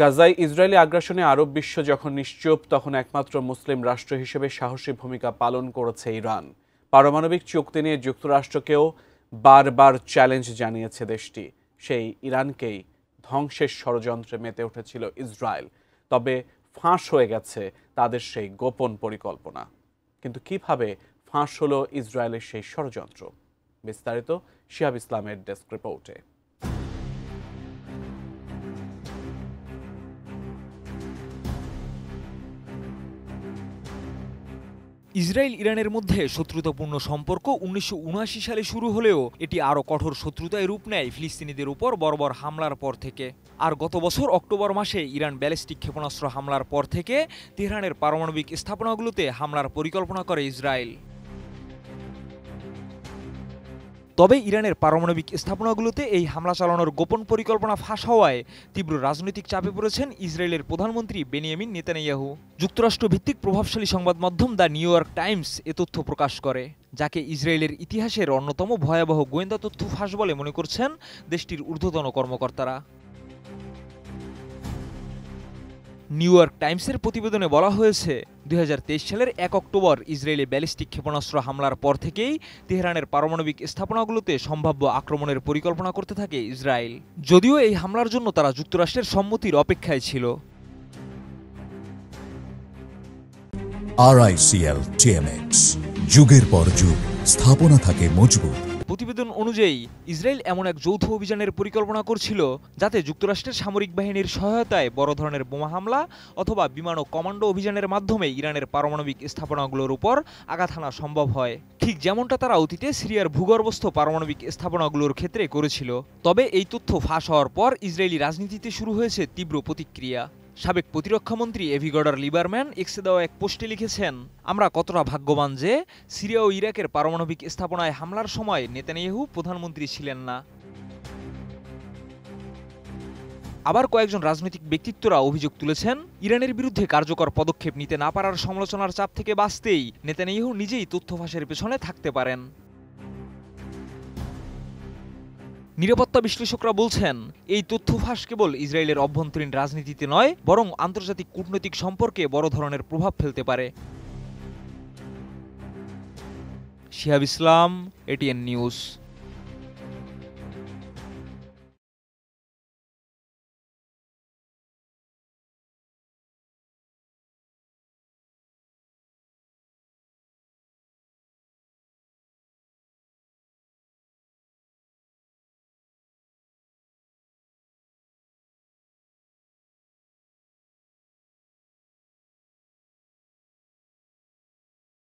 গাজায় ইসরায়েলি আগ্রাসনে আরব বিশ্ব যখন নিশ্চুপ, তখন একমাত্র মুসলিম রাষ্ট্র হিসেবে সাহসী ভূমিকা পালন করেছে ইরান। পারমাণবিক চুক্তি নিয়ে যুক্তরাষ্ট্রকেও বারবার চ্যালেঞ্জ জানিয়েছে দেশটি। সেই ইরানকেই ধ্বংসের ষড়যন্ত্রে মেতে উঠেছিল ইসরায়েল। তবে ফাঁস হয়ে গেছে তাদের সেই গোপন পরিকল্পনা। কিন্তু কিভাবে ফাঁস হলো ইসরায়েলের সেই ষড়যন্ত্র? বিস্তারিত শিহাব ইসলামের ডেস্ক রিপোর্টে। ইসরায়েল ইরানের মধ্যে শত্রুতাপূর্ণ সম্পর্ক ১৯৭৯ সালে শুরু হলেও এটি আরও কঠোর শত্রুতায় রূপ নেয় ফিলিস্তিনিদের উপর বর্বর হামলার পর থেকে। আর গত বছর অক্টোবর মাসে ইরান ব্যালিস্টিক ক্ষেপণাস্ত্র হামলার পর থেকে তেহরানের পারমাণবিক স্থাপনাগুলোতে হামলার পরিকল্পনা করে ইসরায়েল। তবে ইরানের পারমাণবিক স্থাপনাগুলোতে এই হামলা চালানোর গোপন পরিকল্পনা ফাঁস হওয়ায় তীব্র রাজনৈতিক চাপে পড়েছেন ইসরায়েলের প্রধানমন্ত্রী বেনিয়ামিন নেতানিয়াহু। যুক্তরাষ্ট্র ভিত্তিক প্রভাবশালী সংবাদ মাধ্যম দ্য নিউ ইয়র্ক টাইমস এ তথ্য প্রকাশ করে, যাকে ইসরায়েলের ইতিহাসের অন্যতম ভয়াবহ গোয়েন্দা তথ্য ফাঁস বলে মনে করছেন দেশটির ঊর্ধ্বতন কর্মকর্তারা। নিউ ইয়র্ক টাইমসের প্রতিবেদনে বলা হয়েছে, ২০২৩ সালের ১ অক্টোবর ইসরায়েলি ব্যালিস্টিক ক্ষেপণাস্ত্র হামলার পর থেকেই তেহরানের পারমাণবিক স্থাপনাগুলোতে সম্ভাব্য আক্রমণের পরিকল্পনা করতে থাকে ইসরায়েল। যদিও এই হামলার জন্য তারা যুক্তরাষ্ট্রের সম্মতির অপেক্ষায় ছিল। RICL TMX, যুগের পর যুগ স্থাপনা থাকে মজবুত। প্রতিবেদন অনুযায়ী ইসরায়েল এমন এক যৌথ অভিযানের পরিকল্পনা করছিল যাতে যুক্তরাষ্ট্রের সামরিক বাহিনীর সহায়তায় বড় ধরনের বোমা হামলা অথবা বিমান ও কমান্ডো অভিযানের মাধ্যমে ইরানের পারমাণবিক স্থাপনাগুলোর উপর আঘাত হানা সম্ভব হয়, ঠিক যেমনটা তারা অতীতে সিরিয়ার ভূগর্ভস্থ পারমাণবিক স্থাপনাগুলোর ক্ষেত্রে করেছিল। তবে এই তথ্য ফাঁস হওয়ার পর ইসরায়েলি রাজনীতিতে শুরু হয়েছে তীব্র প্রতিক্রিয়া। সাবেক প্রতিরক্ষামন্ত্রী এভিগডার লিবারম্যান এক্সে দেওয়া এক পোস্টে লিখেছেন, আমরা কতটা ভাগ্যবান যে সিরিয়া ও ইরাকের পারমাণবিক স্থাপনায় হামলার সময় নেতানিয়াহু প্রধানমন্ত্রী ছিলেন না। আবার কয়েকজন রাজনৈতিক ব্যক্তিত্বরা অভিযোগ তুলেছেন, ইরানের বিরুদ্ধে কার্যকর পদক্ষেপ নিতে না পারার সমালোচনার চাপ থেকে বাঁচতেই নেতানিয়াহু নিজেই তথ্য ফাঁসের পেছনে থাকতে পারেন। নিরাপত্তা বিশ্লেষকরা বলছেন, এই তথ্য ফাঁস কেবল ইসরায়েলের অভ্যন্তরীণ রাজনীতিতে নয়, বরং আন্তর্জাতিক কূটনৈতিক সম্পর্কে বড় ধরনের প্রভাব ফেলতে পারে। শিহাব ইসলাম, ATN নিউজ।